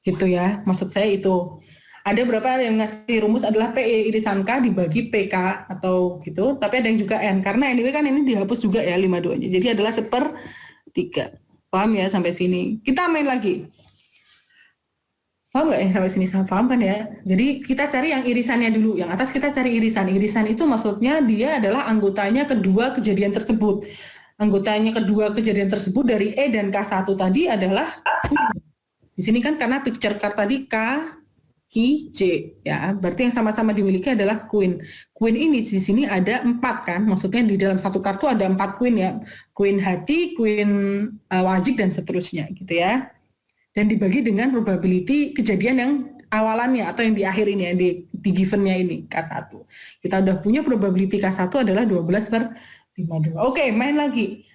gitu ya. Maksud saya itu. Ada berapa yang ngasih rumus adalah PE irisan K dibagi PK atau gitu, tapi ada yang juga N. Karena anyway kan ini dihapus juga ya 52-nya. Jadi adalah 1/3. Paham ya sampai sini? Kita main lagi. Paham nggak ya sampai sini? Paham kan ya? Jadi kita cari yang irisannya dulu. Yang atas kita cari irisan. Irisan itu maksudnya dia adalah anggotanya kedua kejadian tersebut. Anggotanya kedua kejadian tersebut dari E dan K1 tadi adalah di sini kan karena picture card tadi K, Ki, C ya. Berarti yang sama-sama dimiliki adalah Queen. Queen ini di sini ada 4 kan. Maksudnya di dalam satu kartu ada 4 Queen ya. Queen hati, Queen wajik dan seterusnya gitu ya. Dan dibagi dengan probability kejadian yang awalannya atau yang di akhir ini yang di givennya ini K1. Kita udah punya probability K1 adalah 12/52. Oke, main lagi.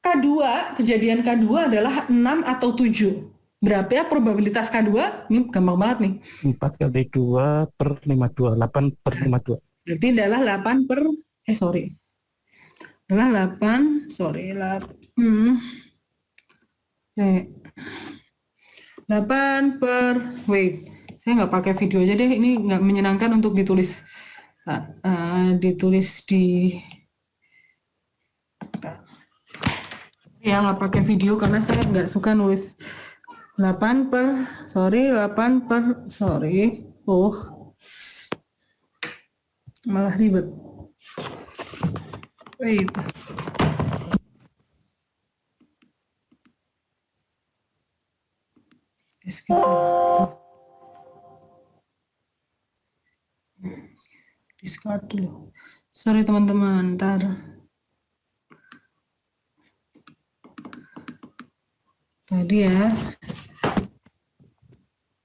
K2, kejadian K2 adalah 6 atau 7. Berapa ya probabilitas K2? Ini gampang banget nih. 4 kali 2/52, 8/52. Berarti adalah 8 per, adalah 8, 8 per, saya nggak pakai video aja deh, ini nggak menyenangkan untuk ditulis, ditulis di, ya nggak pakai video karena saya nggak suka nulis 8 per, malah ribet. Discard dulu. Sorry teman-teman, ntar. Tadi ya.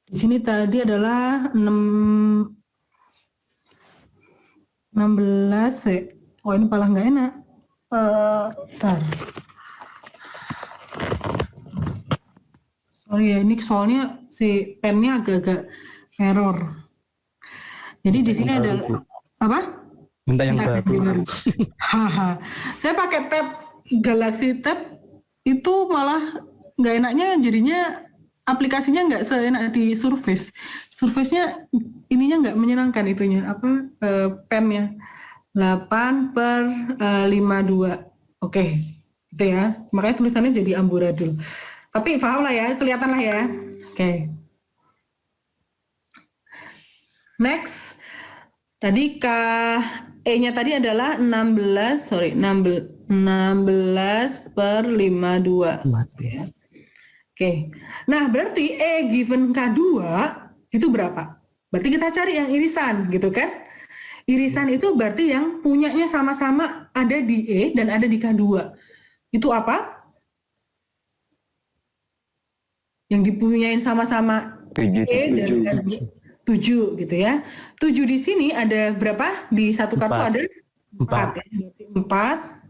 Di sini tadi adalah 16 ya. Oh ini malah nggak enak. Ntar. Sorry ya, ini soalnya si pennya agak-agak error. Jadi di sini ada apa? Minta yang baru. Haha. Saya pakai tab Galaxy Tab itu malah nggak enaknya jadinya aplikasinya nggak seenak di Surface. Surface-nya ininya nggak menyenangkan itunya pennya 8/52. Oke, gitu ya. Makanya tulisannya jadi amburadul. Tapi paham lah ya, kelihatan lah ya. Oke. Next. Tadi E-nya tadi adalah 16/52. Ya. Oke. Nah, berarti E given K2 itu berapa? Berarti kita cari yang irisan, gitu kan? Irisan itu berarti yang punyanya sama-sama ada di E dan ada di K2. Itu apa? Yang dipunyain sama-sama E dan K2. 7 gitu ya. 7 di sini ada berapa? Di satu kartu ada 4 ya. 4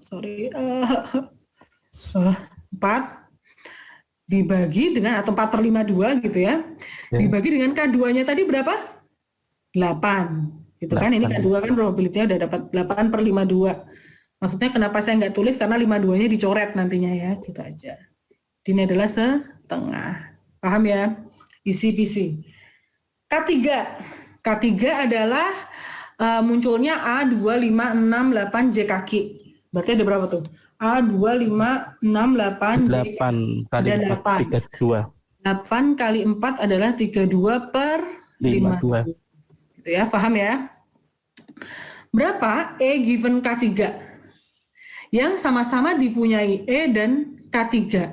dibagi dengan atau 4/52 gitu ya. Dibagi dengan K2-nya tadi berapa? 8. Gitu kan. Ini K2 kan probability-nya udah dapat 8/52. Maksudnya kenapa saya nggak tulis karena 52-nya dicoret nantinya ya, gitu aja. Ini adalah setengah. Paham ya? Easy peasy. K3 adalah munculnya A2568J kaki. Berarti ada berapa tuh? A2568J ada 8. 8 kali 4 adalah 32/52. Gitu ya, paham ya? Berapa E given K3? Yang sama-sama dipunyai E dan K3.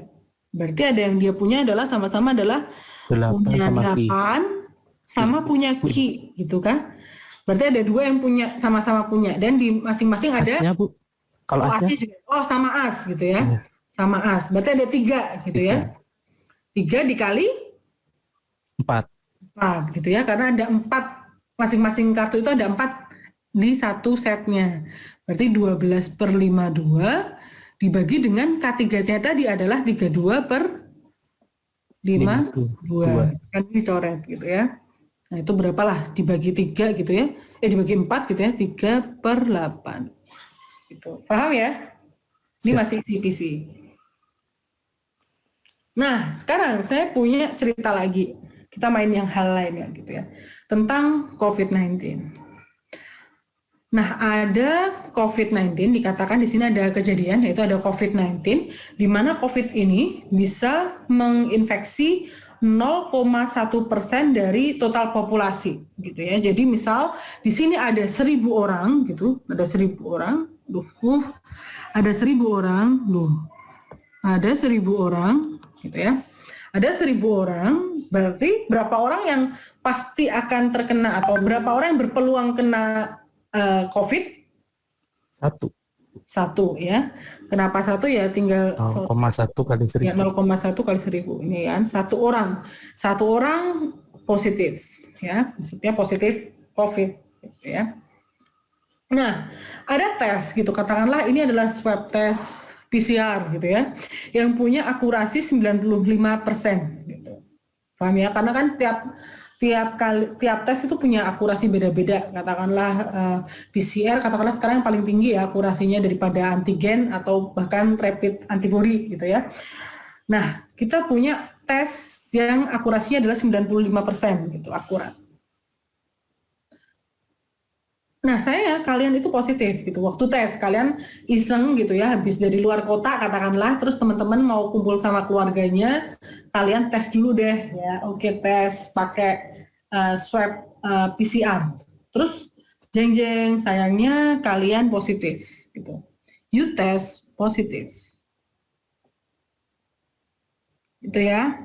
Berarti ada yang dia punya adalah sama-sama adalah punya 8 sama punya Ki, gitu kan? Berarti ada 2 yang punya sama-sama punya dan di masing-masing ada asnya, Bu. Kalau asnya juga. Oh, sama as gitu ya. Sama as. Berarti ada 3 gitu ya. 3 dikali 4 gitu ya, karena ada 4 masing-masing kartu itu ada 4 di satu setnya. Berarti 12/52 dibagi dengan K3-nya tadi adalah 32/52. Kan dicoret gitu ya. Nah itu berapalah dibagi 3 gitu ya, dibagi 4 gitu ya, 3/8 gitu. Paham ya? Ini masih CPC. Nah sekarang saya punya cerita lagi kita main yang hal lainnya gitu ya, tentang COVID-19. Nah, ada COVID-19, dikatakan di sini ada kejadian, yaitu ada COVID-19, di mana COVID ini bisa menginfeksi 0,1% dari total populasi, gitu ya. Jadi misal di sini ada 1.000 orang, gitu, ada 1.000 orang, ada 1.000 orang, ada 1.000 orang, gitu ya. Ada 1.000 orang, berarti berapa orang yang pasti akan terkena atau berapa orang yang berpeluang kena COVID? Satu ya. Kenapa satu ya? Tinggal 0,1 kali 1.000. Ya, 0,1 kali 1.000 ini kan satu orang positif ya, maksudnya positif COVID gitu ya. Nah, ada tes gitu, katakanlah ini adalah swab test PCR gitu ya, yang punya akurasi 95% gitu. Paham ya? Karena kan tiap tes itu punya akurasi beda-beda. Katakanlah PCR, katakanlah sekarang yang paling tinggi ya akurasinya daripada antigen atau bahkan rapid antibody gitu ya. Nah, kita punya tes yang akurasinya adalah 95% gitu, akurat. Nah, kalian itu positif gitu. Waktu tes, kalian iseng gitu ya, habis dari luar kota katakanlah, terus teman-teman mau kumpul sama keluarganya, kalian tes dulu deh ya. Oke, tes pakai swab PCR. Terus jeng-jeng, sayangnya kalian positif gitu. You test positif. Gitu ya.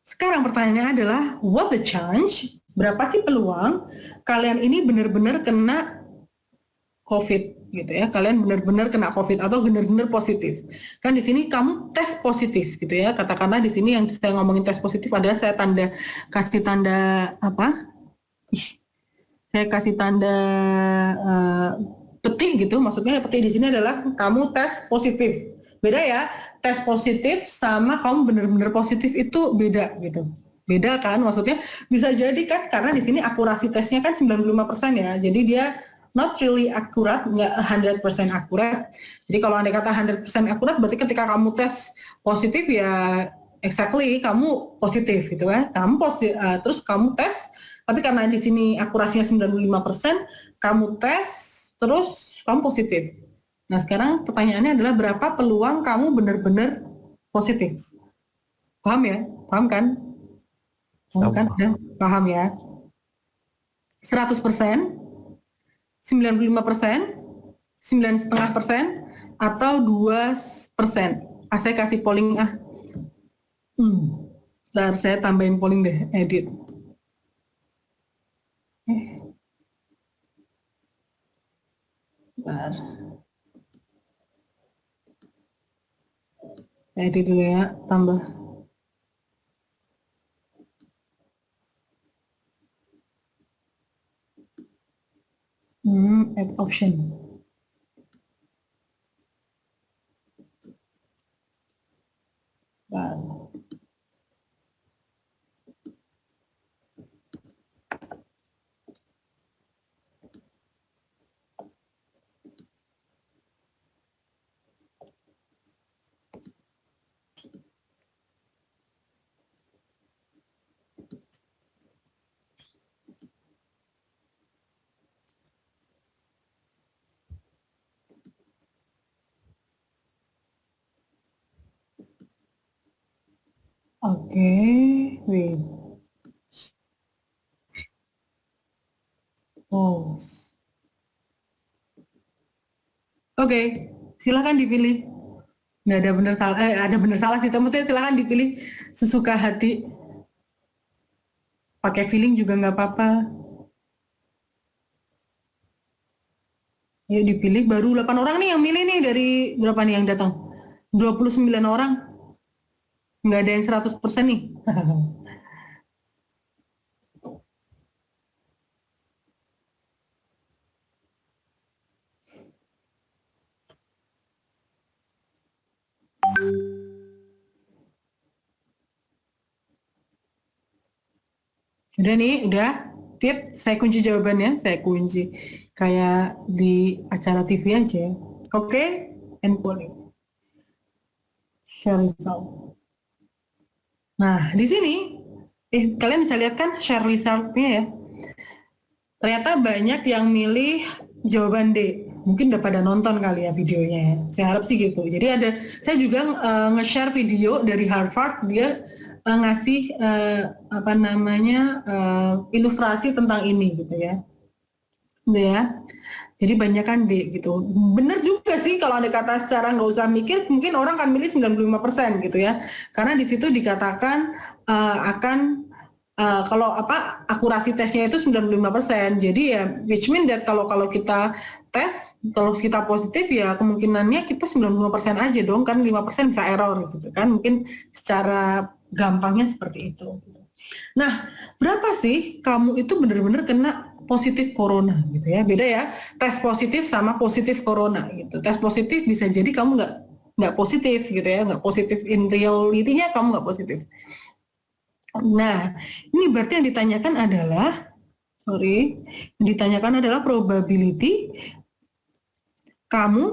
Sekarang pertanyaannya adalah, what the chance? Berapa sih peluang kalian ini benar-benar kena COVID gitu ya? Kalian benar-benar kena COVID atau benar-benar positif? Kan di sini kamu tes positif gitu ya. Katakanlah di sini yang saya ngomongin tes positif adalah saya kasih tanda apa? Saya kasih tanda peti gitu. Maksudnya peti di sini adalah kamu tes positif. Beda ya, tes positif sama kamu benar-benar positif itu beda gitu. Beda kan, maksudnya bisa jadi kan karena di sini akurasi tesnya kan 95% ya. Jadi dia not really akurat, nggak 100% akurat. Jadi kalau Anda kata 100% akurat berarti ketika kamu tes positif ya exactly kamu positif gitu kan. Kamu positif, terus kamu tes, tapi karena di sini akurasinya 95%, kamu tes terus kamu positif. Nah, sekarang pertanyaannya adalah berapa peluang kamu benar-benar positif? Paham ya? Paham kan? Paham kan? Ya? Paham ya? 100%, 95%, 9,5%, atau 2%? Saya kasih polling ah. Ntar saya tambahin polling deh, edit. Bentar. Edit dulu ya, tambah. Add option. Bentar. Oke, wait. Oke, silakan dipilih. Nggak ada benar salah, ada benar salah sih, teman-teman silakan dipilih sesuka hati. Pakai feeling juga nggak apa-apa. Yuk dipilih, baru 8 orang nih yang milih nih dari berapa nih yang datang? 29 orang. Nggak ada yang 100% nih. Udah nih, udah. Tit, saya kunci jawabannya, saya kunci. Kayak di acara TV aja. Oke, and polling. Share result. Nah, di sini Kalian bisa lihat kan share result-nya ya. Ternyata banyak yang milih jawaban D. Mungkin udah pada nonton kali ya videonya ya. Saya harap sih gitu. Jadi saya juga nge-share video dari Harvard, dia ngasih ilustrasi tentang ini gitu ya. Gitu ya. Jadi banyak kan D gitu. Bener juga sih kalau ada kata secara nggak usah mikir, mungkin orang akan milih 95% gitu ya. Karena di situ dikatakan akan kalau akurasi tesnya itu 95%. Jadi ya which mean that kalau kita tes, kalau kita positif ya kemungkinannya kita 95% aja dong, kan 5% bisa error gitu kan. Mungkin secara gampangnya seperti itu. Nah, berapa sih kamu itu benar-benar kena positif corona gitu ya? Beda ya, tes positif sama positif corona gitu. Tes positif bisa jadi kamu nggak positif gitu ya, nggak positif in reality-nya kamu nggak positif. Nah, ini berarti yang ditanyakan adalah probability kamu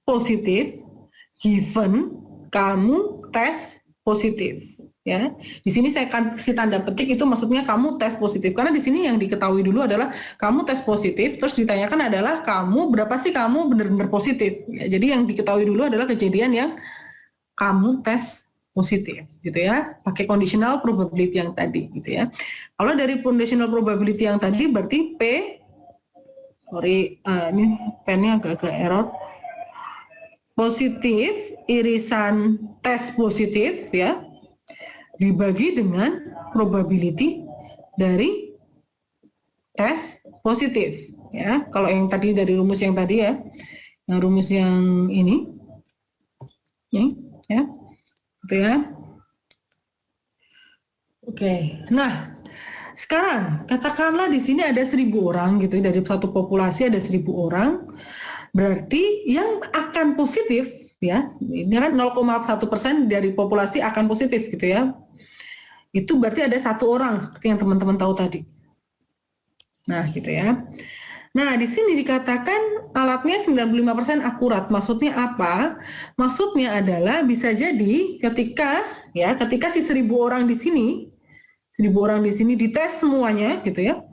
positif given kamu tes positif. Ya, di sini saya akan kasih tanda petik, itu maksudnya kamu tes positif, karena di sini yang diketahui dulu adalah kamu tes positif, terus ditanyakan adalah kamu berapa sih kamu benar-benar positif. Ya, jadi yang diketahui dulu adalah kejadian yang kamu tes positif gitu ya, pakai conditional probability yang tadi gitu ya. Kalau dari conditional probability yang tadi berarti ini pennya agak-agak error. Positif irisan tes positif ya dibagi dengan probability dari tes positif ya. Kalau yang tadi dari rumus yang tadi ya, yang rumus yang ini ya, gitu ya. Oke, nah sekarang katakanlah di sini ada 1.000 orang gitu, dari satu populasi ada 1.000 orang, berarti yang akan positif ya, ini kan 0,1% dari populasi akan positif gitu ya. Itu berarti ada 1 orang seperti yang teman-teman tahu tadi. Nah, gitu ya. Nah, di sini dikatakan alatnya 95% akurat. Maksudnya apa? Maksudnya adalah bisa jadi ketika si 1.000 orang di sini, 1.000 orang di sini dites semuanya gitu ya.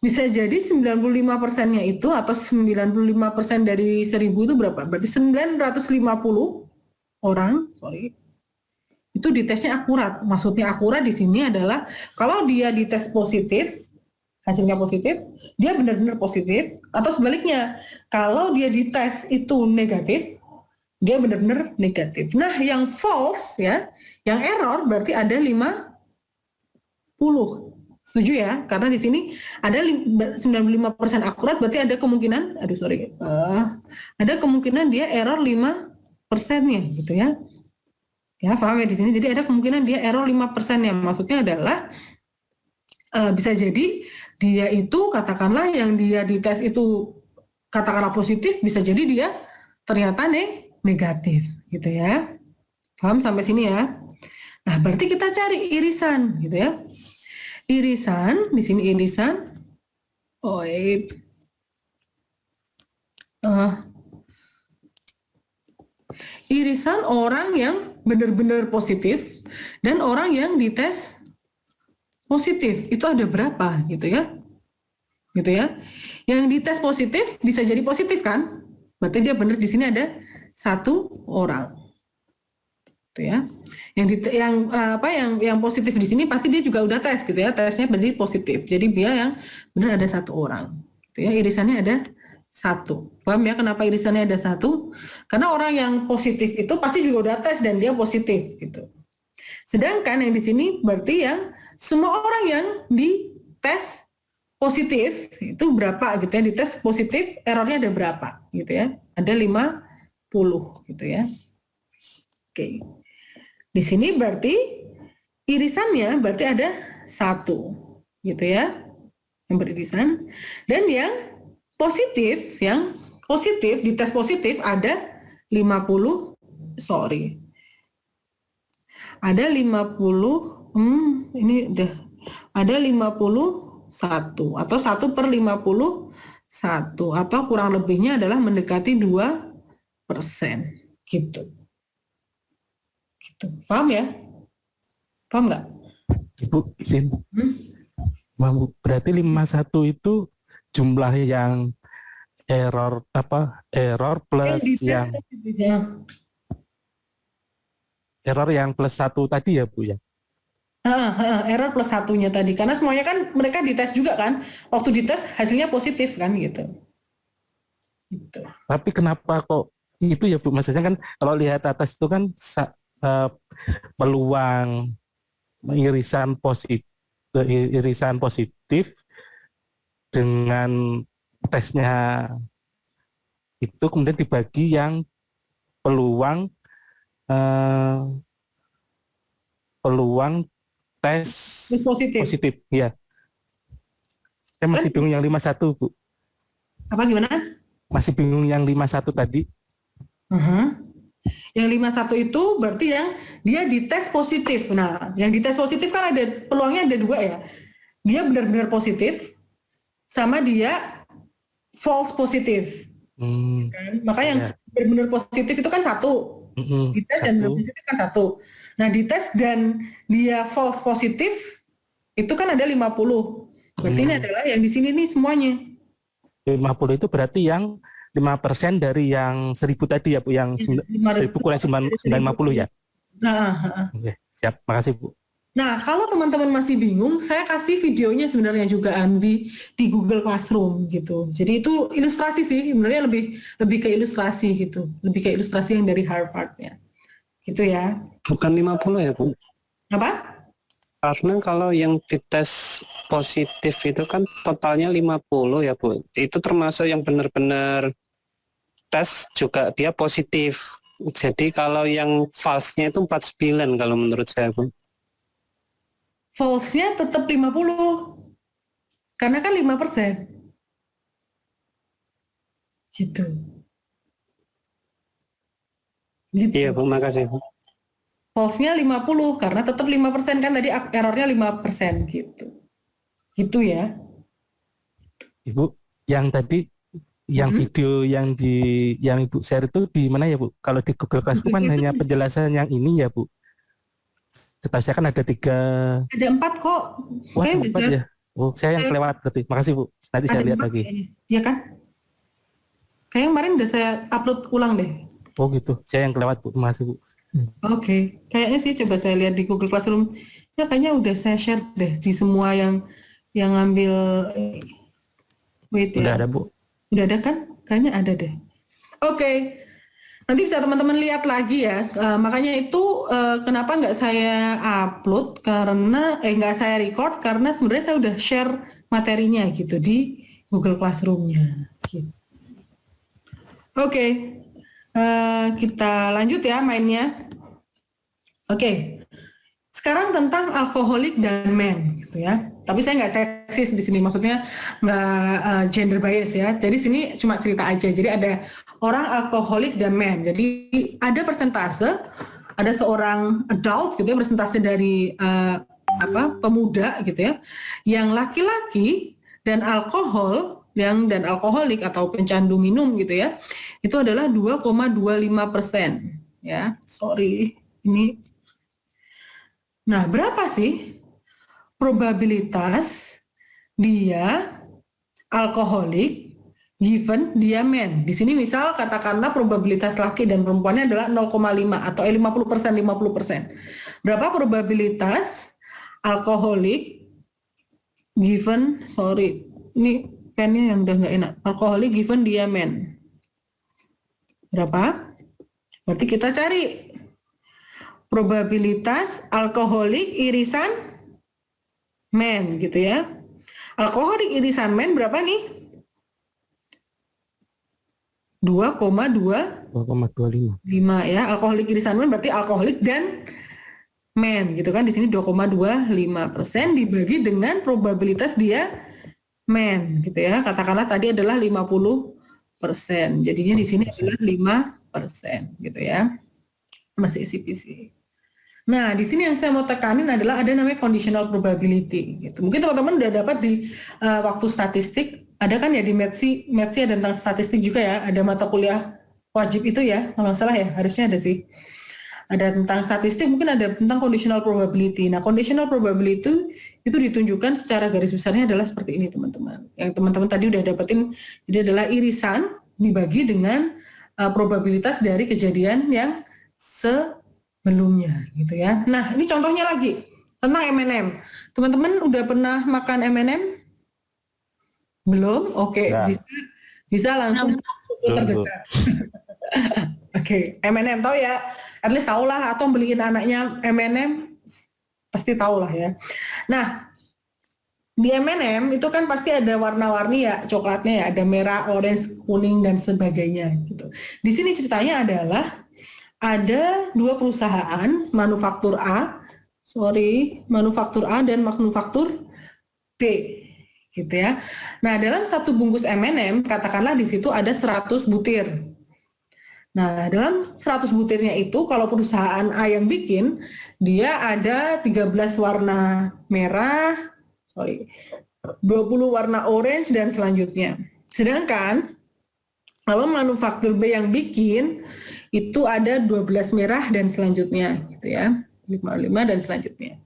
Bisa jadi 95%-nya itu atau 95% dari 1.000 itu berapa? Berarti 950 orang, itu ditesnya akurat. Maksudnya akurat di sini adalah kalau dia dites positif, hasilnya positif, dia benar-benar positif, atau sebaliknya, kalau dia dites itu negatif, dia benar-benar negatif. Nah, yang false ya, yang error berarti ada 50. Setuju ya? Karena di sini ada 95% akurat, berarti ada kemungkinan, ada kemungkinan dia error 5%-nya gitu ya. Ya, paham ya di sini. Jadi ada kemungkinan dia error 5%-nya. Maksudnya adalah bisa jadi dia itu katakanlah yang dia dites itu katakanlah positif, bisa jadi dia ternyata negatif gitu ya. Paham sampai sini ya? Nah, berarti kita cari irisan gitu ya. Irisan, di sini irisan. Irisan orang yang benar-benar positif dan orang yang dites positif itu ada berapa gitu ya, Yang dites positif bisa jadi positif kan? Berarti dia benar, di sini ada 1 orang, gitu ya. Yang positif di sini pasti dia juga udah tes gitu ya, tesnya berarti positif. Jadi dia yang benar ada 1 orang, gitu ya. Irisannya ada 1. Paham ya kenapa irisannya ada 1? Karena orang yang positif itu pasti juga udah tes dan dia positif gitu. Sedangkan yang di sini berarti yang semua orang yang dites positif itu berapa gitu ya, dites positif errornya ada berapa gitu ya, ada 50 gitu ya. Oke, di sini berarti irisannya berarti ada 1 gitu ya, yang beririsan, dan yang positif dites positif ada 50, ada 50, ini udah ada 51 atau 1/51 atau kurang lebihnya adalah mendekati 2% gitu. Paham ya? Paham nggak? Ibu izin. Hmm? Berarti 51 itu jumlah yang error Yang plus dites yang positifnya. error yang plus 1 tadi ya Bu ya. Error plus satunya tadi. Karena semuanya kan mereka dites juga kan. Waktu dites hasilnya positif kan gitu. Gitu. Tapi kenapa kok itu ya Bu? Maksudnya kan kalau lihat atas itu kan eh, peluang irisan positif dengan tesnya itu kemudian dibagi yang peluang eh, peluang tes Terus positif. positif ya. Saya masih Kan bingung yang 51 Bu. apa gimana? Masih bingung yang 51 tadi. Aha. Yang 51 itu berarti yang dia dites positif. Nah, yang dites positif kan ada peluangnya ada dua ya. Dia benar-benar positif sama dia false positif. Kan? Maka yang Ya. benar-benar positif itu kan satu. Dites dan benar Satu. positif kan satu. Nah, dites dan dia false positif itu kan ada 50. Berarti ini adalah yang di sini nih semuanya. 50 itu berarti yang 5% dari yang 1000 tadi ya Bu, yang 1000 kurang 950 ya. Nah, Oke, siap. Makasih Bu. nah, kalau teman-teman masih bingung, saya kasih videonya sebenarnya juga di Google Classroom gitu. Jadi itu ilustrasi sih, sebenarnya lebih ke ilustrasi gitu, lebih ke ilustrasi yang dari Harvard ya, gitu ya. Bukan 50 ya Bu? Apa? Karena kalau yang dites positif itu kan totalnya 50 ya Bu. Itu termasuk yang benar-benar tes juga dia positif. Jadi kalau yang false-nya itu 49 kalau menurut saya Bu. False-nya tetap 50, karena kan 5%. Gitu. Gitu. Iya Bu, makasih Bu. False-nya 50, karena tetap 5% kan tadi errornya 5% gitu. Gitu ya. Ibu, yang tadi yang video yang Ibu share itu di mana ya Bu? Kalau di Google Classroom kan hanya penjelasan yang ini ya Bu. Setahu saya kan ada 3. Ada 4 kok. Wah, Kayaknya 4 bisa. ya. Oh, saya yang kelewat berarti. Makasih Bu. Nanti saya Ada lihat 4 lagi. kayaknya. Iya kan? Kayaknya kemarin udah saya upload ulang deh. Oh gitu. Saya yang kelewat Bu. Makasih Bu. Oke. Kayaknya sih coba saya lihat di Google Classroom. Ya kayaknya udah saya share deh di semua yang ngambil wait Udah ya. ada Bu. Udah ada kan? Kayaknya ada deh. Oke. Nanti bisa teman-teman lihat lagi ya. Makanya itu kenapa nggak saya upload karena nggak saya record karena sebenarnya saya udah share materinya gitu di Google Classroom-nya. Gitu. Oke. Kita lanjut ya mainnya. Oke. Sekarang tentang alkoholik dan men, gitu ya. Tapi saya nggak seksis di sini, maksudnya nggak gender bias ya. Jadi sini cuma cerita aja. Jadi ada orang alkoholik dan men. Jadi ada persentase, ada seorang adult gitu ya, persentase dari pemuda gitu ya, yang laki-laki dan alkoholik atau pencandu minum gitu ya, itu adalah 2,25% ya. Sorry, ini. Nah, berapa sih probabilitas dia alkoholik given dia men? Di sini misal katakanlah probabilitas laki dan perempuannya adalah 0,5 atau 50%, 50%. Berapa probabilitas alkoholik given, sorry, ini pennya yang udah nggak enak, alkoholik given dia men? Berapa? Berarti kita cari probabilitas alkoholik irisan men gitu ya. Alkoholik irisan men berapa nih? 2,25 ya. Alkoholik irisan men berarti alkoholik dan men gitu kan. Di sini 2,25% dibagi dengan probabilitas dia men gitu ya. Katakanlah tadi adalah 50%. Jadinya di sini adalah 5% gitu ya. Masih CPC. Nah, di sini yang saya mau tekanin adalah ada namanya conditional probability. Gitu. Mungkin teman-teman udah dapat di waktu statistik, ada kan ya di METSI ada tentang statistik juga ya, ada mata kuliah wajib itu ya, kalau nggak salah ya, harusnya ada sih. ada tentang statistik, mungkin ada tentang conditional probability. Nah, conditional probability itu ditunjukkan secara garis besarnya adalah seperti ini, teman-teman. Yang teman-teman tadi udah dapetin, ini adalah irisan dibagi dengan probabilitas dari kejadian yang sebelumnya, gitu ya. Nah, ini contohnya lagi tentang M&M. Teman-teman udah pernah makan M&M? Belum? Oke, Ya. bisa langsung ke Belum, Bu. terdekat. Oke, M&M tahu ya, at least tahu lah, atau beliin anaknya M&M pasti tahu lah ya. Nah, di M&M itu kan pasti ada warna-warni ya, coklatnya ya, ada merah, orange, kuning dan sebagainya gitu. Di sini ceritanya adalah ada dua perusahaan manufaktur A dan manufaktur B gitu ya. Nah, dalam satu bungkus M&M katakanlah di situ ada 100 butir. Nah, dalam 100 butirnya itu kalau perusahaan A yang bikin, dia ada 13 warna merah, 20 warna orange dan selanjutnya. Sedangkan kalau manufaktur B yang bikin itu ada 12 merah dan selanjutnya gitu ya. 5 dan selanjutnya.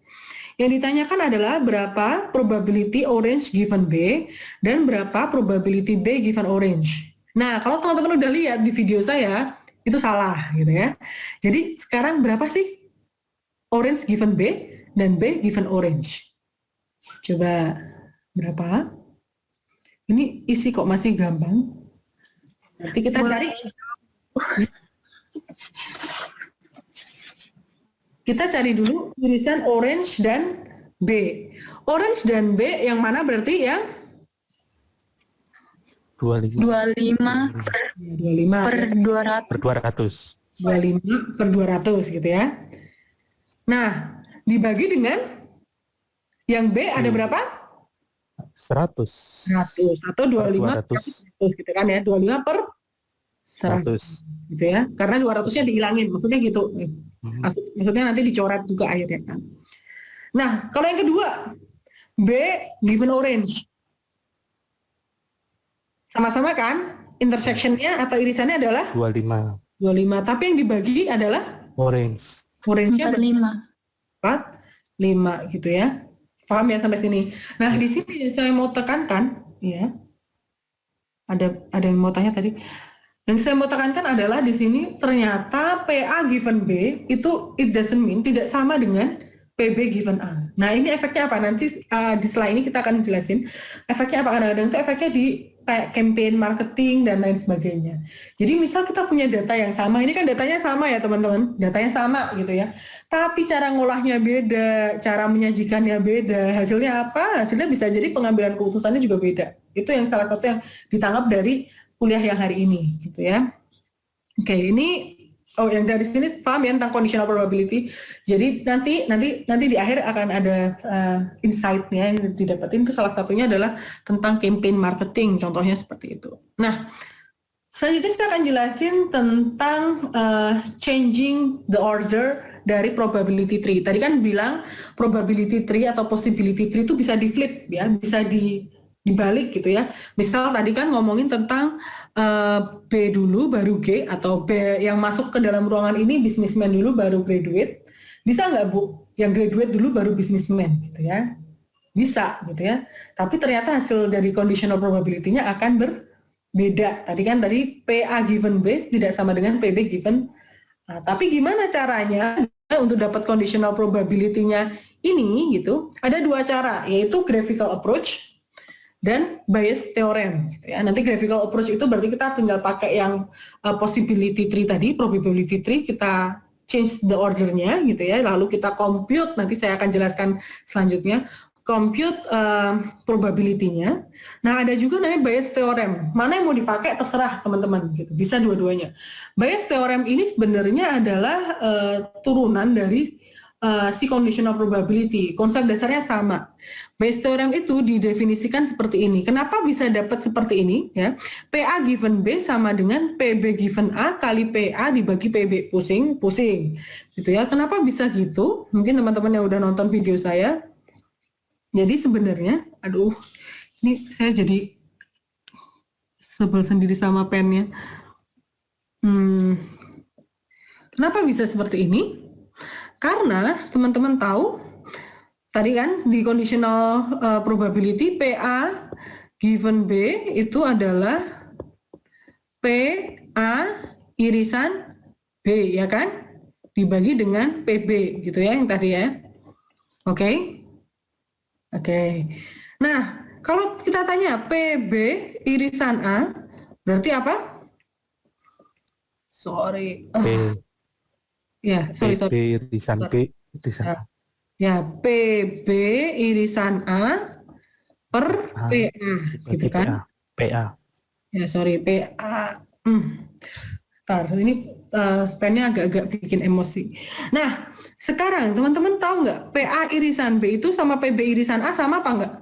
Yang ditanyakan adalah berapa probability orange given B dan berapa probability B given orange. Nah, kalau teman-teman udah lihat di video saya, itu salah gitu ya. Jadi sekarang berapa sih orange given B dan B given orange? Coba berapa? Ini isi kok masih gampang. Nanti kita cari. Kita cari dulu irisan orange dan B. Orange dan B yang mana berarti yang 25 per 200. per 200. 25 per 200 gitu ya. Nah, dibagi dengan yang B ada berapa? 100 atau 25 per 100 gitu kan ya. 25 per 100 gitu ya. Karena 200-nya dihilangin, maksudnya gitu. Maksudnya nanti dicoret juga akhirnya kan. Nah, kalau yang kedua B given orange. Sama-sama kan? Intersection-nya atau irisannya adalah 25 tapi yang dibagi adalah orange. orange-nya 45. 5 gitu ya. Paham ya sampai sini? Nah, di sini saya mau tekankan ya. Ada yang mau tanya tadi. Yang saya mau tekankan adalah di sini ternyata PA given B itu it doesn't mean tidak sama dengan PB given A. Nah, ini efeknya apa? Nanti di slide ini kita akan jelasin efeknya apa. Kadang-kadang itu efeknya di kayak campaign marketing dan lain sebagainya. Jadi misal kita punya data yang sama, ini kan datanya sama ya teman-teman, datanya sama gitu ya. Tapi cara ngolahnya beda, cara menyajikannya beda, hasilnya apa? Hasilnya bisa jadi pengambilan keputusannya juga beda. Itu yang salah satu yang ditangkap dari kuliah yang hari ini gitu ya. Oke, ini yang dari sini paham ya tentang conditional probability. Jadi nanti di akhir akan ada insight-nya yang didapetin. Itu salah satunya adalah tentang campaign marketing, contohnya seperti itu. Nah, selanjutnya saya akan jelasin tentang changing the order dari probability tree. Tadi kan bilang probability tree atau possibility tree itu bisa di flip ya, bisa dibalik gitu ya. Misal tadi kan ngomongin tentang B dulu baru G, atau B yang masuk ke dalam ruangan ini businessman dulu baru graduate. Bisa nggak Bu? Yang graduate dulu baru businessman gitu ya? Bisa gitu ya. Tapi ternyata hasil dari conditional probability-nya akan berbeda. Tadi PA given B tidak sama dengan PB given A. Tapi gimana caranya untuk dapat conditional probability-nya ini gitu? Ada dua cara, yaitu graphical approach dan Bayes theorem gitu ya. Nanti graphical approach itu berarti kita tinggal pakai yang possibility tree tadi, probability tree, kita change the ordernya gitu ya, lalu kita compute, nanti saya akan jelaskan selanjutnya, compute probability-nya. Nah, ada juga namanya Bayes theorem. Mana yang mau dipakai terserah teman-teman gitu. Bisa dua-duanya. Bayes theorem ini sebenarnya adalah turunan dari si conditional probability. Konsep dasarnya sama. Bayes theorem itu didefinisikan seperti ini. Kenapa bisa dapat seperti ini ya? PA given B sama dengan PB given A kali PA dibagi PB, pusing gitu ya. Kenapa bisa gitu? Mungkin teman-teman yang udah nonton video saya. Jadi sebenarnya, ini saya jadi sebel sendiri sama pennya. Kenapa bisa seperti ini? Karena teman-teman tahu tadi kan di conditional probability PA given B itu adalah PA irisan B, ya kan? Dibagi dengan PB gitu ya yang tadi ya. Oke. Nah, kalau kita tanya PB irisan A berarti apa? Sorry. Ya, sorry. PB irisan B irisan A. Ya, PB irisan A per PA, gitu kan? PA. Ya, sorry, PA. Bentar, ini pennya agak-agak bikin emosi. Nah, sekarang teman-teman tahu nggak PA irisan B itu sama PB irisan A sama apa nggak?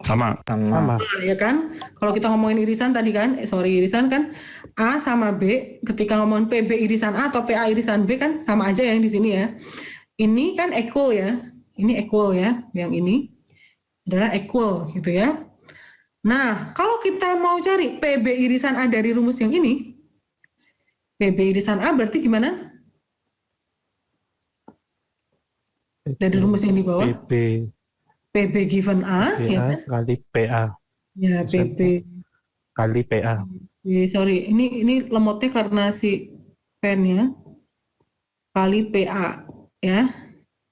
Sama. Nah, ya kan? Kalau kita ngomongin irisan tadi kan, irisan kan A sama B. Ketika ngomongin PB irisan A atau PA irisan B kan sama aja yang di sini ya. Ini kan equal ya. Ini equal ya. Yang ini adalah equal gitu ya. Nah, kalau kita mau cari PB irisan A dari rumus yang ini, PB irisan A berarti gimana? Dari rumus yang di bawah. PB given A, ya kan? Kali PA. Ya, PB kali PA. Sorry, ini lemotnya karena si pennya kali PA, ya.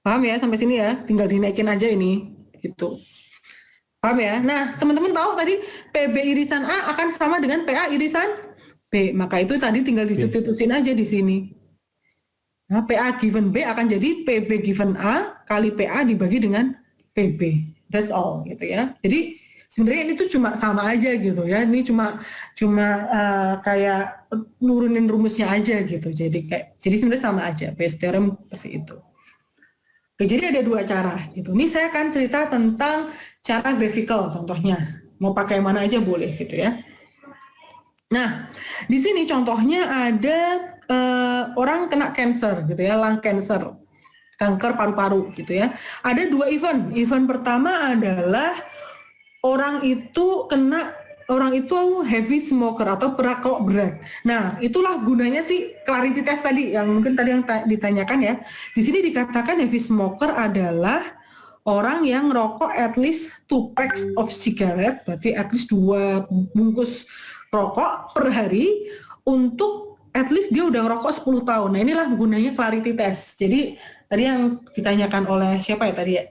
Paham ya sampai sini ya? Tinggal dinaikin aja ini, gitu. Paham ya? Nah, teman-teman tahu tadi PB irisan A akan sama dengan PA irisan B. Maka itu tadi tinggal disubstitusin aja di sini. Nah, PA given B akan jadi PB given A kali PA dibagi dengan PB. That's all gitu ya. Jadi sebenarnya ini tuh cuma sama aja gitu ya. Ini cuma kayak nurunin rumusnya aja gitu. Jadi sebenarnya sama aja. Bayes theorem seperti itu. Oke, jadi ada dua cara gitu. Ini saya akan cerita tentang cara graphical contohnya. Mau pakai mana aja boleh gitu ya. Nah, di sini contohnya ada orang kena cancer gitu ya, lung cancer. Kanker paru-paru gitu ya. Ada dua event. Event pertama adalah orang itu heavy smoker atau perokok berat. Nah, itulah gunanya sih clarity test tadi yang mungkin tadi yang ditanyakan ya. Di sini dikatakan heavy smoker adalah orang yang rokok at least 2 packs of cigarette, berarti at least 2 bungkus rokok per hari untuk at least dia udah ngerokok 10 tahun. Nah, inilah gunanya clarity test. Jadi tadi yang ditanyakan oleh siapa ya tadi ya,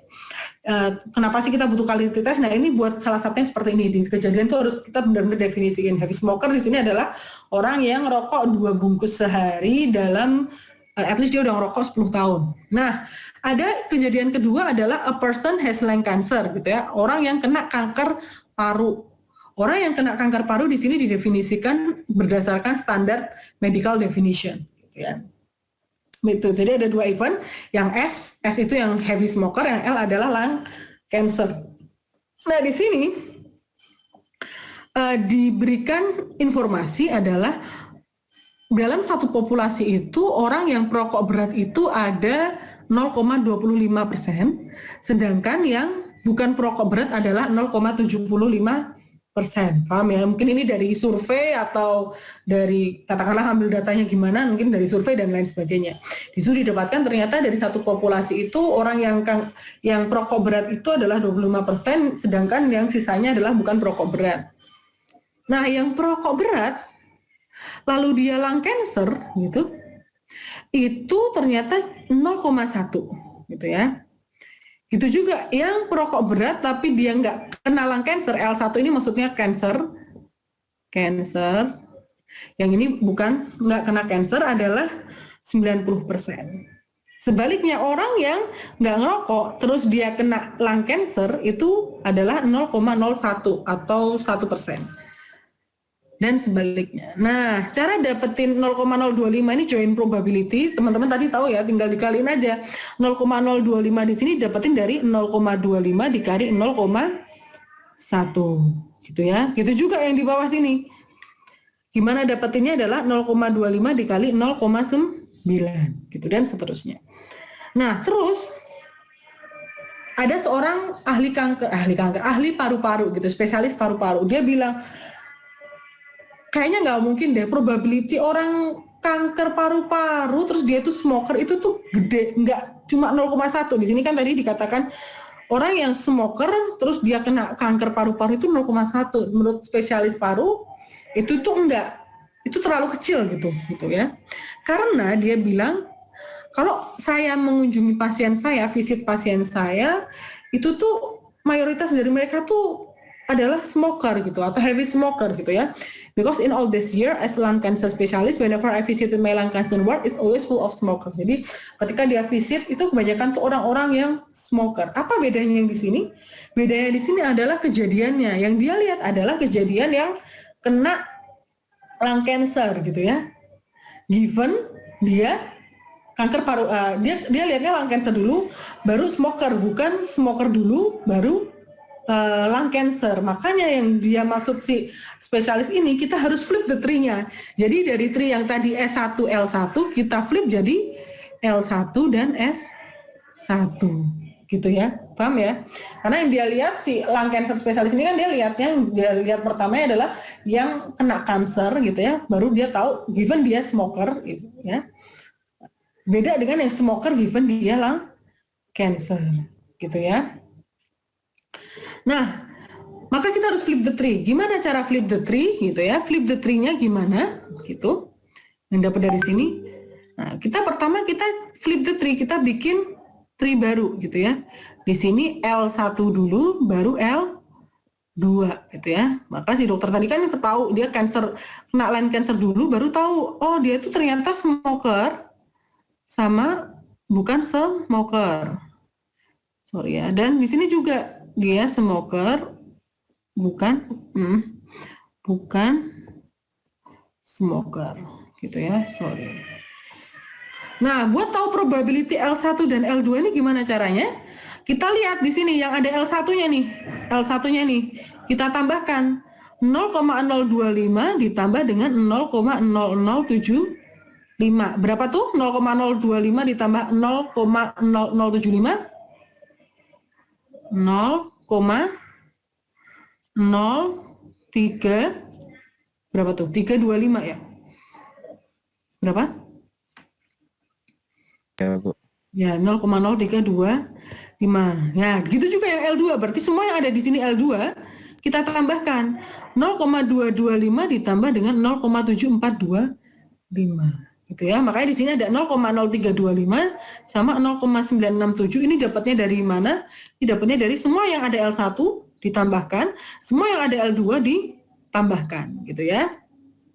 kenapa sih kita butuh clarity test? Nah, ini buat salah satunya seperti ini. Di kejadian itu harus kita benar-benar definisikan. Heavy smoker di sini adalah orang yang ngerokok 2 bungkus sehari dalam at least dia udah ngerokok 10 tahun. Nah, ada kejadian kedua adalah a person has lung cancer gitu ya. Orang yang kena kanker paru. Orang yang kena kanker paru di sini didefinisikan berdasarkan standar medical definition gitu ya. Itu. Jadi ada 2 event, yang S itu yang heavy smoker, yang L adalah lung cancer. Nah, di sini diberikan informasi adalah dalam satu populasi itu orang yang perokok berat itu ada 0,25%, sedangkan yang bukan perokok berat adalah 0,75%. Paham ya? Mungkin ini dari survei atau dari katakanlah ambil datanya gimana, mungkin dari survei dan lain sebagainya. Di situ didapatkan ternyata dari satu populasi itu orang yang perokok berat itu adalah 25%, sedangkan yang sisanya adalah bukan perokok berat. Nah, yang perokok berat lalu dia lung cancer gitu, itu ternyata 0,1 gitu ya. Gitu juga yang perokok berat tapi dia nggak kena lung cancer, L1 ini maksudnya cancer. Yang ini bukan nggak kena cancer adalah 90%. Sebaliknya orang yang nggak ngerokok terus dia kena lung cancer itu adalah 0,01 atau 1%. Dan sebaliknya. Nah, cara dapetin 0,025 ini joint probability, teman-teman tadi tahu ya, tinggal dikaliin aja. 0,025 di sini dapetin dari 0,25 dikali 0,1 gitu ya. Gitu juga yang di bawah sini. Gimana dapetinnya adalah 0,25 dikali 0,9 gitu dan seterusnya. Nah, terus ada seorang ahli paru-paru gitu, spesialis paru-paru. Dia bilang kayaknya nggak mungkin deh probability orang kanker paru-paru terus dia tuh smoker itu tuh gede, nggak cuma 0,1. Di sini kan tadi dikatakan orang yang smoker terus dia kena kanker paru-paru itu 0,1. Menurut spesialis paru itu tuh enggak, itu terlalu kecil gitu ya. Karena dia bilang kalau saya mengunjungi pasien saya, visit pasien saya, itu tuh mayoritas dari mereka tuh adalah smoker gitu atau heavy smoker gitu ya. Because in all this year as lung cancer specialist, whenever I visited my lung cancer ward, it's always full of smokers. Jadi ketika dia visit itu kebanyakan tuh orang-orang yang smoker. Apa bedanya yang di sini? Bedanya di sini adalah kejadiannya. Yang dia lihat adalah kejadian yang kena lung cancer gitu ya. Given dia kanker paru, dia lihatnya lung cancer dulu, baru smoker, bukan smoker dulu, baru lung cancer. Makanya yang dia maksud si spesialis ini, kita harus flip the tree-nya. Jadi dari tree yang tadi S1, L1, kita flip jadi L1 dan S1. Gitu ya, paham ya? Karena yang dia lihat si lung cancer spesialis ini kan dia lihat pertamanya adalah yang kena kanker gitu ya, baru dia tahu given dia smoker gitu ya. Beda dengan yang smoker given dia lung cancer gitu ya. Nah, maka kita harus flip the tree. Gimana cara flip the tree gitu ya? Flip the tree-nya gimana gitu? Yang dapat dari sini. Nah, pertama kita flip the tree, kita bikin tree baru gitu ya. Di sini L1 dulu, baru L2 gitu ya. Maka si dokter tadi kan tahu dia kena lung cancer dulu, baru tahu oh dia itu ternyata smoker sama bukan smoker. Sorry ya. Dan di sini juga dia smoker bukan smoker gitu ya. Sorry. Nah, buat tahu probability L1 dan L2 ini gimana caranya? Kita lihat di sini yang ada L1-nya nih. L1-nya nih. Kita tambahkan 0,025 ditambah dengan 0,0075. Berapa tuh? 0,025 ditambah 0,0075? 0,03 berapa tuh? 325 ya? Berapa? Ya, Bu. Ya, 0,0325. Ya, gitu juga yang L2. Berarti semua yang ada di sini L2 kita tambahkan 0,225 ditambah dengan 0,7425. Gitu ya. Makanya di sini ada 0,0325 sama 0,967. Ini dapatnya dari mana? Ini dapatnya dari semua yang ada L1 ditambahkan, semua yang ada L2 ditambahkan, gitu ya.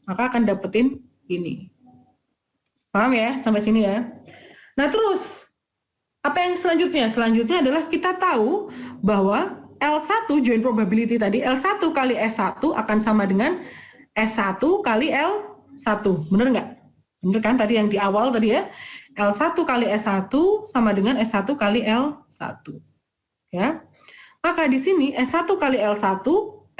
Maka akan dapetin ini. Paham ya sampai sini ya? Nah, terus apa yang selanjutnya? Selanjutnya adalah kita tahu bahwa L1 joint probability tadi, L1 kali S1 akan sama dengan S1 kali L1. Bener nggak? Bener kan tadi yang di awal tadi ya, L1 kali S1 sama dengan S1 kali L1. Ya. Maka di sini S1 kali L1,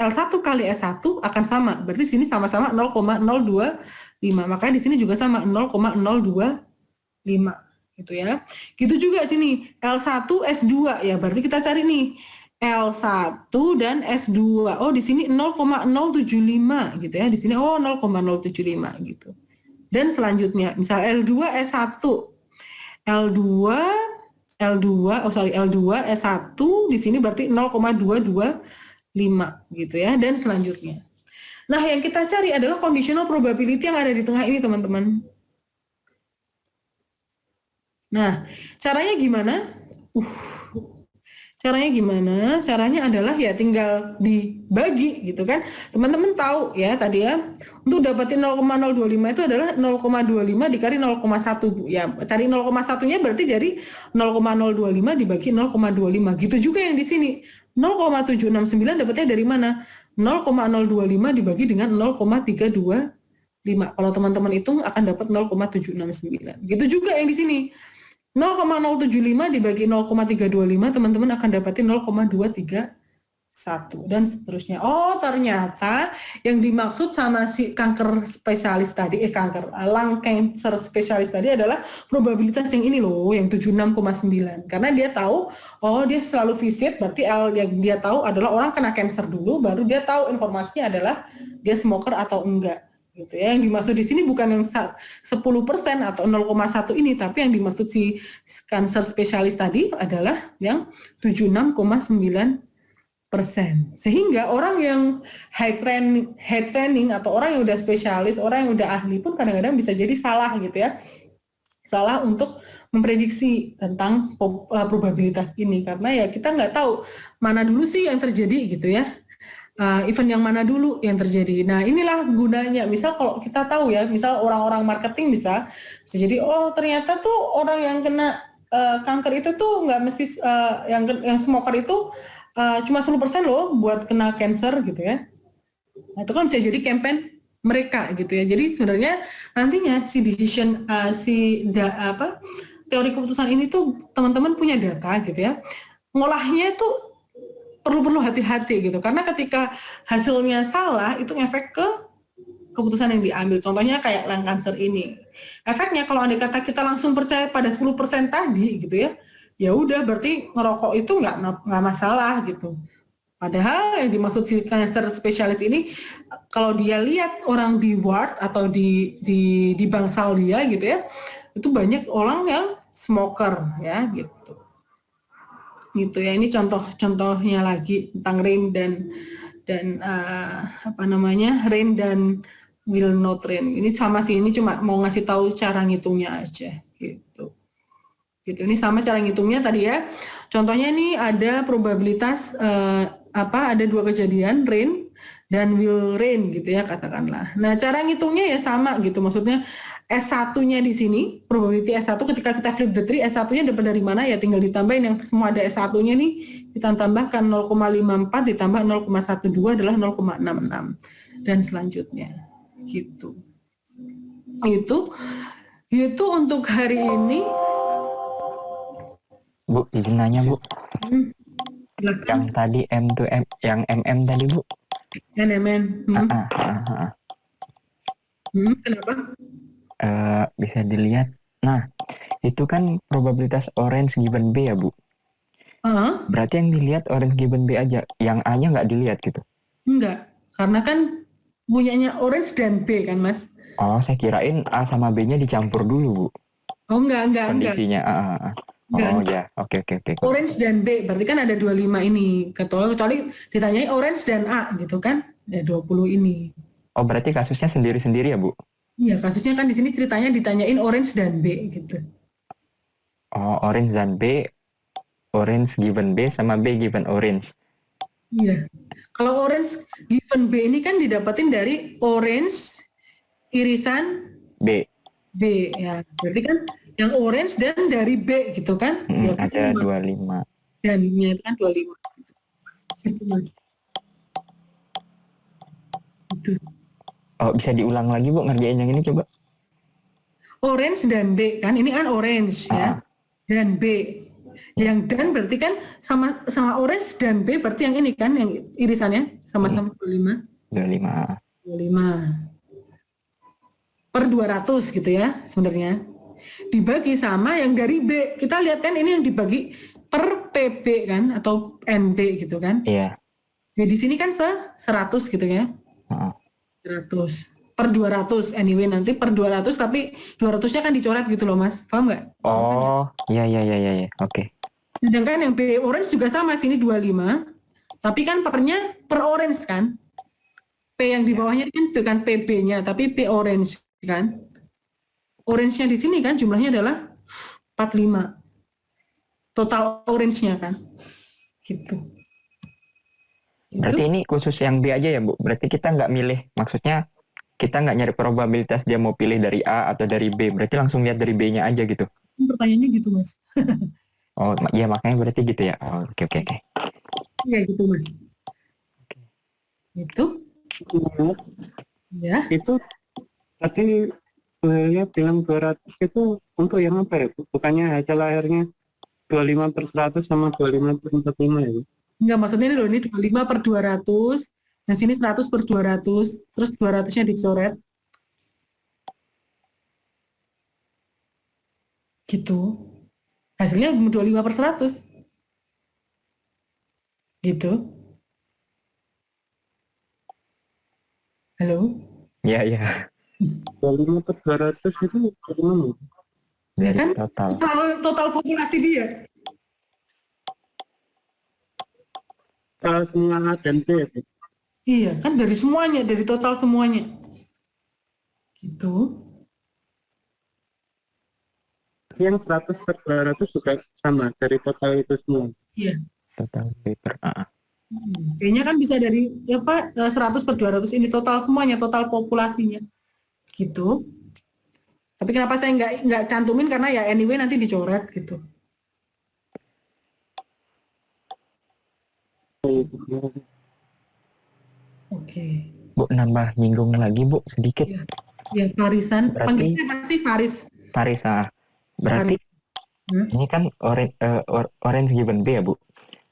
L1 kali S1 akan sama. Berarti di sini sama-sama 0,025. Maka di sini juga sama 0,025 gitu ya. Gitu juga sini L1 S2 ya. Berarti kita cari nih L1 dan S2. Oh, di sini 0,075 gitu ya. Di sini 0,075 gitu. Dan selanjutnya, misal L2 S1, L2 S1 di sini berarti 0,225 gitu ya. Dan selanjutnya. Nah, yang kita cari adalah conditional probability yang ada di tengah ini, teman-teman. Nah, caranya gimana? Caranya gimana? Caranya adalah ya tinggal dibagi gitu kan. Teman-teman tahu ya tadi ya, untuk dapetin 0,025 itu adalah 0,25 dikali 0,1 Bu. Ya, cari 0,1-nya berarti jadi 0,025 dibagi 0,25. Gitu juga yang di sini. 0,769 dapatnya dari mana? 0,025 dibagi dengan 0,325. Kalau teman-teman hitung akan dapat 0,769. Gitu juga yang di sini. 0,075 dibagi 0,325 teman-teman akan dapatin 0,231 dan seterusnya. Oh, ternyata yang dimaksud sama si kanker spesialis tadi lung cancer spesialis tadi adalah probabilitas yang ini loh, yang 76,9. Karena dia tahu dia selalu visit, berarti yang dia tahu adalah orang kena cancer dulu, baru dia tahu informasinya adalah dia smoker atau enggak gitu ya. Yang dimaksud di sini bukan yang 10% atau 0,1 ini, tapi yang dimaksud si cancer spesialis tadi adalah yang 76,9%. Sehingga orang yang high training atau orang yang udah spesialis, orang yang udah ahli pun kadang-kadang bisa jadi salah gitu ya. Salah untuk memprediksi tentang probabilitas ini, karena ya kita nggak tahu mana dulu sih yang terjadi gitu ya. Event yang mana dulu yang terjadi. Nah, inilah gunanya. Misal kalau kita tahu ya, misal orang-orang marketing bisa jadi, oh ternyata tuh orang yang kena kanker itu tuh nggak mesti yang smoker itu cuma 10% loh buat kena cancer gitu ya. Nah, itu kan bisa jadi campaign mereka gitu ya. Jadi sebenarnya nantinya si teori keputusan ini tuh teman-teman punya data gitu ya. Ngolahnya itu perlu hati-hati gitu, karena ketika hasilnya salah itu ngefek ke keputusan yang diambil. Contohnya kayak lung cancer ini. Efeknya kalau andai kata kita langsung percaya pada 10% tadi gitu ya, ya udah berarti ngerokok itu nggak masalah gitu. Padahal yang dimaksud si cancer spesialis ini, kalau dia lihat orang di ward atau di bangsal dia gitu ya, itu banyak orang yang smoker ya gitu. Gitu ya, ini contohnya lagi tentang rain dan rain dan will not rain. Ini sama sih, ini cuma mau ngasih tahu cara ngitungnya aja gitu. Ini sama cara ngitungnya tadi ya. Contohnya ini ada probabilitas ada 2 kejadian rain dan will rain gitu ya katakanlah. Nah, cara ngitungnya ya sama gitu. Maksudnya S1-nya di sini, probability S1 ketika kita flip the tree, S1-nya dapat dari mana ya tinggal ditambahin yang semua ada S1-nya nih, kita tambahkan 0,54 ditambah 0,12 adalah 0,66 dan selanjutnya gitu. Itu untuk hari ini. Bu, izin nanya Bu. Yang tadi M to M, yang MM tadi Bu. NMN. Kenapa? Bisa dilihat. Nah, itu kan probabilitas orange given B ya Bu. Berarti yang dilihat orange given B aja, yang A-nya nggak dilihat gitu? Enggak, karena kan punyanya orange dan B kan Mas. Oh, saya kirain A sama B-nya dicampur dulu Bu. Oh enggak. Kondisinya. Oh ya, oke. Orange dan B, berarti kan ada 25 ini. Kecuali ditanyai orange dan A gitu kan, ada 20 ini. Oh, berarti kasusnya sendiri-sendiri ya Bu? Iya, kasusnya kan di sini ceritanya ditanyain orange dan B gitu. Oh, orange dan B, orange given B sama B given orange. Iya. Kalau orange given B ini kan didapatin dari orange irisan B ya. Berarti kan yang orange dan dari B gitu kan? Ya, ada 25. Dan itu kan 25. Gitu Mas. Gitu. Oh, bisa diulang lagi Bu ngerjain yang ini coba. Orange dan B kan, ini kan orange ya, dan B. Yang dan berarti kan sama orange dan B berarti yang ini kan, yang irisannya sama-sama 25. 25 per 200 gitu ya sebenarnya. Dibagi sama yang dari B. Kita lihat kan ini yang dibagi per PB kan atau NB gitu kan. Iya. Ya, di sini kan 100 gitu ya. 100 per 200 anyway, nanti per 200 tapi 200-nya kan dicoret gitu loh Mas. Paham nggak? Oh, iya. Oke. Sedangkan yang B orange juga sama, sini 25. Tapi kan pernya per orange kan. P yang di bawahnya kan bukan PB-nya tapi P orange kan. Orange-nya di sini kan jumlahnya adalah 45. Total orange-nya kan. Gitu. Berarti ini khusus yang B aja ya Bu? Berarti kita nggak milih, maksudnya kita nggak nyari probabilitas dia mau pilih dari A atau dari B, berarti langsung lihat dari B-nya aja gitu? Pertanyaannya gitu Mas. Oh iya, makanya berarti gitu ya. Oh, oke. Iya gitu Mas. Itu? Ya. Itu tadi ya bilang 200 itu untuk yang apa ya? Bukannya hasil akhirnya 25/100 sama 25/45 ya? Enggak, maksudnya ini loh, ini 25 per 200, yang sini 100 per 200, terus 200-nya dicoret. Gitu. Hasilnya 25/100. Gitu. Halo? Iya. 5/200 itu gimana? Ya dari kan? total. Total populasi dia. Semua A dan B ya, Bu? Iya, kan dari semuanya, dari total semuanya. Gitu. Yang 100/200 juga sama dari total itu semua. Iya. Total paper. Kayaknya kan bisa dari ya Pak 100/200 ini total semuanya, total populasinya. Gitu. Tapi kenapa saya nggak cantumin karena ya anyway nanti dicoret gitu. Oke. Bu, nambah nyinggung lagi Bu sedikit. Ya Farisan, Berarti- panggilnya pasti Faris. Faris, berarti ini kan orange given B ya Bu.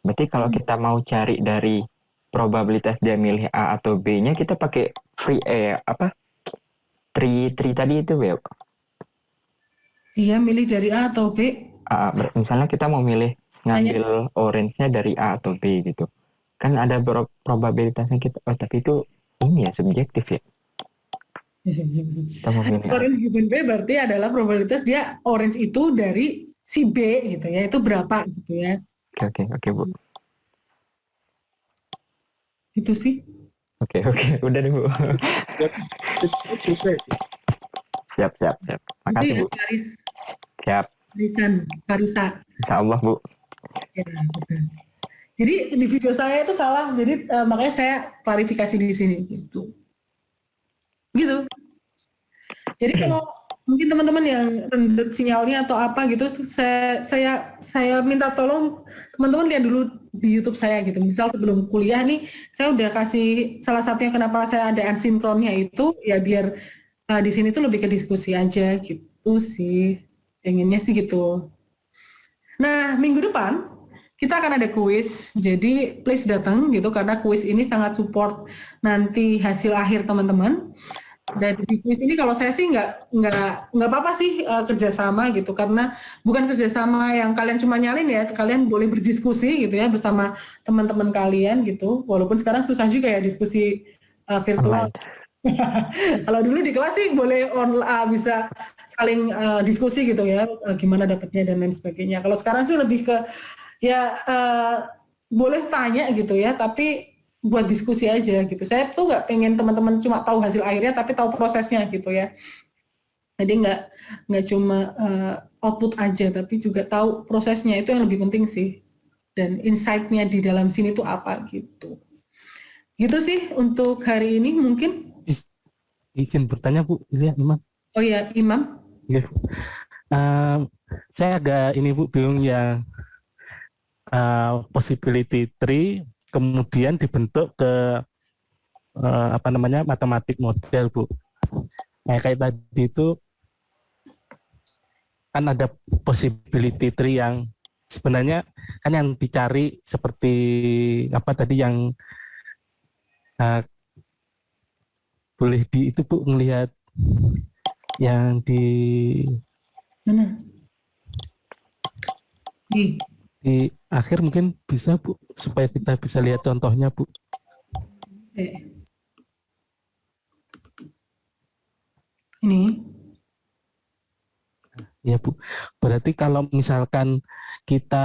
Berarti kalau kita mau cari dari probabilitas dia milih A atau B-nya, kita pakai tree tadi itu Bu ya. Dia milih dari A atau B? Misalnya kita mau milih ngambil orange-nya dari A atau B gitu. Kan ada probabilitasnya kita. Oh, tapi itu ini ya subjektif ya. Kita mau milih A. Orange given B berarti adalah probabilitas dia orange itu dari si B gitu ya, itu berapa gitu ya. Oke Bu. Itu sih. Oke, udah deh Bu. Siap. Makasih Bu. Faris, Siap. Farisa. Insya Allah Bu. Ya, betul. Jadi di video saya itu salah, jadi makanya saya klarifikasi di sini gitu. Gitu. Jadi kalau mungkin teman-teman yang rendet sinyalnya atau apa gitu, saya minta tolong teman-teman lihat dulu di YouTube saya gitu. Misal sebelum kuliah nih, saya udah kasih salah satunya kenapa saya ada asinkronnya itu ya biar di sini tuh lebih ke diskusi aja gitu sih. Pengennya sih gitu. Nah, minggu depan kita akan ada kuis, jadi please datang gitu karena kuis ini sangat support nanti hasil akhir teman-teman. Dan di kuis ini kalau saya sih nggak apa-apa sih kerjasama gitu karena bukan kerjasama yang kalian cuma nyalin ya, kalian boleh berdiskusi gitu ya bersama teman-teman kalian gitu. Walaupun sekarang susah juga ya diskusi virtual. Kalau dulu di kelas sih boleh bisa saling diskusi gitu ya, gimana dapatnya dan lain sebagainya. Kalau sekarang sih lebih ke ya boleh tanya gitu ya, tapi buat diskusi aja gitu. Saya tuh nggak pengen teman-teman cuma tahu hasil akhirnya, tapi tahu prosesnya gitu ya. Jadi nggak cuma output aja, tapi juga tahu prosesnya, itu yang lebih penting sih. Dan insight-nya di dalam sini tuh apa gitu. Gitu sih untuk hari ini mungkin. Izin bertanya Bu, ya Imam. Oh ya Imam. Ya. Saya agak ini Bu bingung yang possibility tree kemudian dibentuk ke matematik model Bu. Nah, kayak tadi itu kan ada possibility tree yang sebenarnya kan yang dicari seperti apa tadi yang boleh di itu Bu melihat yang di mana di akhir mungkin bisa Bu supaya kita bisa lihat contohnya Bu. Ini ya Bu. Berarti kalau misalkan kita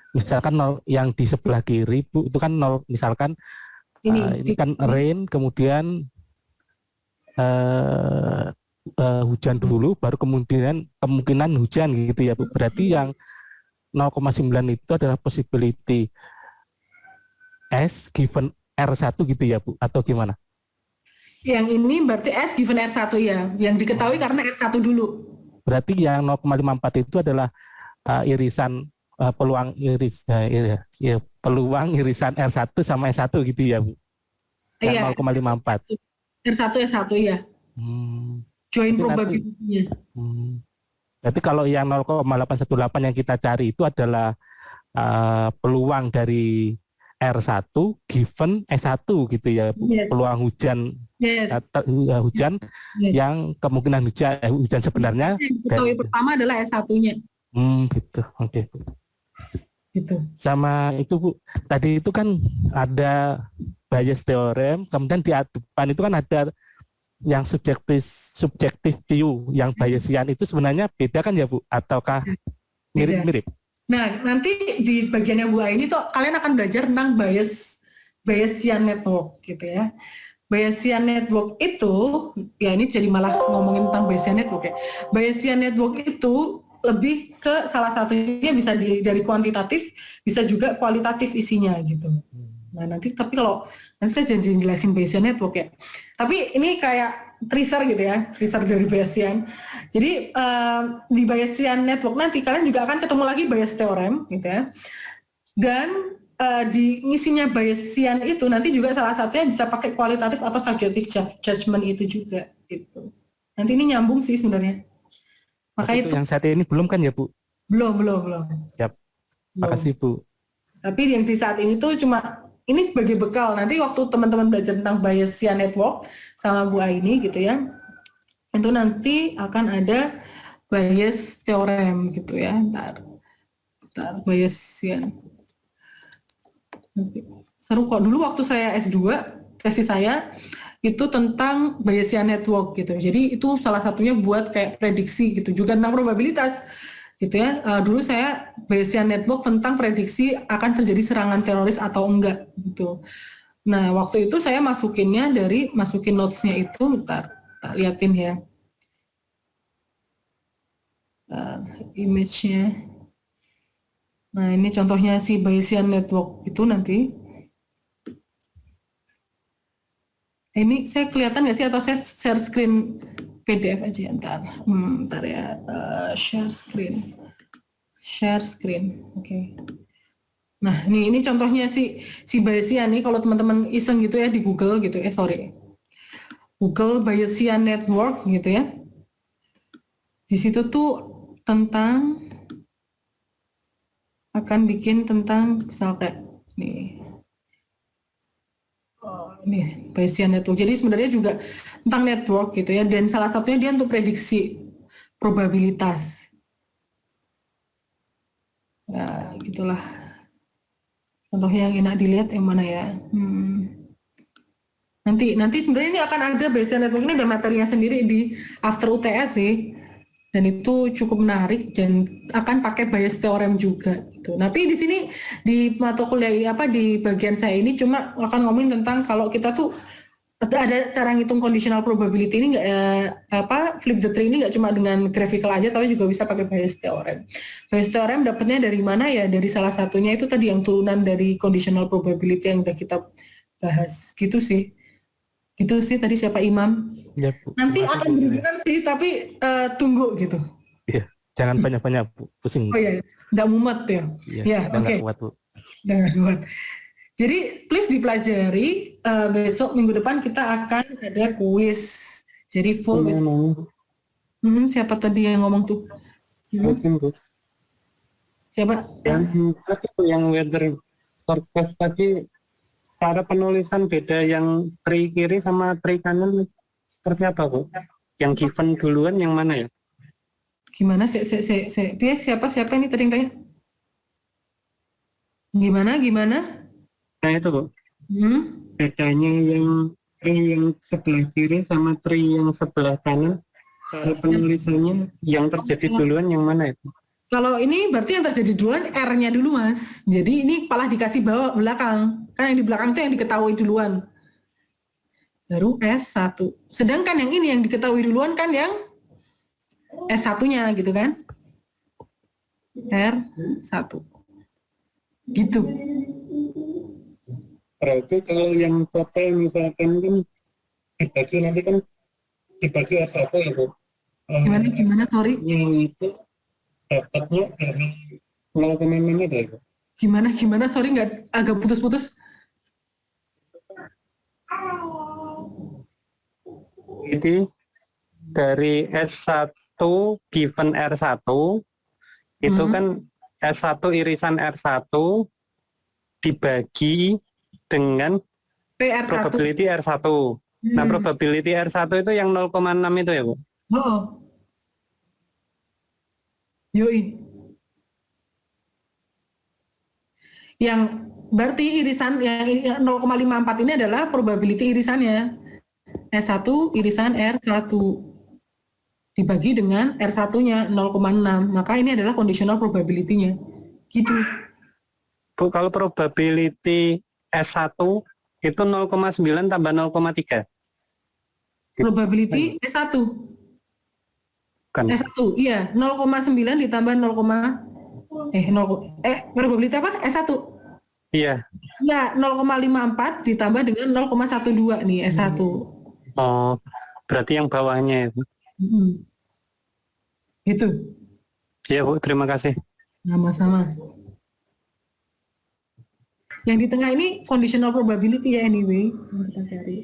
misalkan 0 yang di sebelah kiri Bu itu kan 0 misalkan ini kan rain kemudian hujan dulu baru kemudian kemungkinan hujan gitu ya Bu. Berarti yang 0,9 itu adalah possibility S given R1 gitu ya Bu atau gimana? Yang ini berarti S given R1 ya, yang diketahui karena R1 dulu. Berarti yang 0,54 itu adalah irisan peluang peluang irisan R1 sama S1 gitu ya Bu. Yang 0,54. R1 S1 ya. Join probability-nya. Berarti kalau yang 0,818 yang kita cari itu adalah peluang dari R1 given S1 gitu ya Bu. Yes. Peluang hujan hujan yang kemungkinan hujan sebenarnya yang diketahui pertama adalah S1-nya. Gitu. Oke. gitu. Sama itu Bu, tadi itu kan ada bias theorem, kemudian di depan itu kan ada yang subjektif view, yang Bayesian itu sebenarnya beda kan ya Bu? Ataukah Beda. mirip-mirip? Nah, nanti di bagiannya Bu Aini tuh kalian akan belajar tentang Bayesian network gitu ya. Bayesian network itu, ya ini jadi malah ngomongin tentang Bayesian network ya. Bayesian network itu lebih ke salah satunya bisa dari kuantitatif, bisa juga kualitatif isinya gitu. Nah nanti tapi kalau nanti saya jadi jelasin Bayesian network ya. Tapi ini kayak tracer gitu ya, tracer dari Bayesian. Jadi di Bayesian network nanti kalian juga akan ketemu lagi Bayes theorem gitu ya. Dan di isinya Bayesian itu nanti juga salah satunya bisa pakai kualitatif atau subjective judgment itu juga gitu. Nanti ini nyambung sih sebenarnya. Maka Tapi itu yang saat ini belum kan ya Bu? belum. Siap. Belum. Makasih Bu. Tapi yang di saat ini tuh cuma ini sebagai bekal nanti waktu teman-teman belajar tentang Bayesian network sama Bu Aini gitu ya. Itu nanti akan ada Bayes theorem gitu ya. Ntar Bayesian. Seru kok, dulu waktu saya S2 tesis saya itu tentang Bayesian network gitu. Jadi itu salah satunya buat kayak prediksi gitu, juga tentang probabilitas gitu ya. Dulu saya Bayesian network tentang prediksi akan terjadi serangan teroris atau enggak gitu. Nah, waktu itu saya masukin notesnya itu, bentar, tak liatin ya. Image-nya. Nah, ini contohnya si Bayesian network itu nanti. Ini saya kelihatan nggak sih atau saya share screen PDF aja ntar. Ntar ya, share screen. Oke. Nah, ini contohnya si Bayesian nih, kalau teman-teman iseng gitu ya di Google gitu, Google Bayesian network gitu ya. Di situ tuh tentang akan bikin tentang misal kayak nih. Ini Bayesian network. Jadi sebenarnya juga tentang network gitu ya, dan salah satunya dia untuk prediksi probabilitas. Ya, gitulah. Contohnya yang enak dilihat yang mana ya? Nanti sebenarnya ini akan ada Bayesian network, ini ada materinya sendiri di After UTS sih. Dan itu cukup menarik dan akan pakai Bayes theorem juga gitu. Tapi di sini di mata kuliah di bagian saya ini cuma akan ngomongin tentang kalau kita tuh ada cara ngitung conditional probability ini flip the tree ini nggak cuma dengan graphical aja tapi juga bisa pakai Bayes theorem. Bayes theorem dapatnya dari mana ya? Dari salah satunya itu tadi yang turunan dari conditional probability yang udah kita bahas gitu sih. Gitu sih tadi siapa Imam? Ya, Bu. Nanti Makasih, akan Bu. berhubungan sih, tapi tunggu gitu. Iya, jangan banyak-banyak Bu, pusing. Oh iya, nggak mumet ya? Iya, Ya, udah nggak oke. kuat Bu. Udah nggak kuat. Jadi please dipelajari, besok minggu depan kita akan ada kuis. Jadi full besok. Siapa tadi yang ngomong tuh? Mungkin Bu. Siapa? Yang weather forecast tadi, cara penulisan beda yang tri kiri sama tri kanan seperti apa Bu? Yang given duluan yang mana ya? Gimana? Dia siapa ini tadi yang tanya? Gimana? Nah itu Bu, bedanya yang tri yang sebelah kiri sama tri yang sebelah kanan, cara penulisannya yang terjadi duluan yang mana itu? Kalau ini berarti yang terjadi duluan R-nya dulu Mas. Jadi ini malah dikasih belakang. Kan yang di belakang itu yang diketahui duluan. Baru S1. Sedangkan yang ini yang diketahui duluan kan yang S1-nya gitu kan. R1. Gitu. Berarti kalau yang total misalkan kan dibagi nanti kan dibagi R1 ya Bu? Gimana sorry? Yang itu dapatnya dari 0,6 itu ya Bu? Gimana sorry nggak agak putus-putus. Jadi dari S1 given R1 itu kan S1 irisan R1 dibagi dengan PR1. probability R1. Nah, probability R1 itu yang 0,6 itu ya Bu? Oh. Yoi. Yang berarti irisan yang 0,54 ini adalah probability irisannya. S1 irisan R1 dibagi dengan R1-nya 0,6. Maka ini adalah conditional probability-nya. Gitu. Bu, kalau probability S1 itu 0,9 tambah 0,3. Probability S1. Kan? S1, iya. 0,9 ditambah 0, probability apa? S1. Iya. Ya, 0,54 ditambah dengan 0,12 nih S1. Oh, berarti yang bawahnya ya, Bu. Gitu. Iya, Bu, terima kasih. Sama-sama. Yang di tengah ini conditional probability ya anyway. Yang kita cari.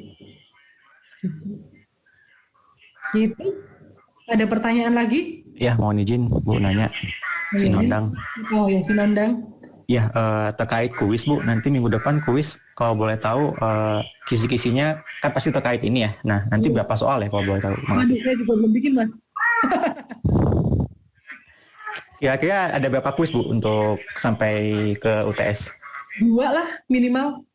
Gitu. Ada pertanyaan lagi? Ya, mohon izin Bu nanya. Sinondang. Oh ya, Sinondang. Ya, terkait kuis Bu, nanti minggu depan kuis kalau boleh tahu kisi-kisinya kan pasti terkait ini ya. Nah, nanti berapa soal ya kalau boleh tahu? Waduh, Makasih. saya juga belum bikin, Mas. Kira-kira ada berapa kuis Bu untuk sampai ke UTS? 2 lah minimal.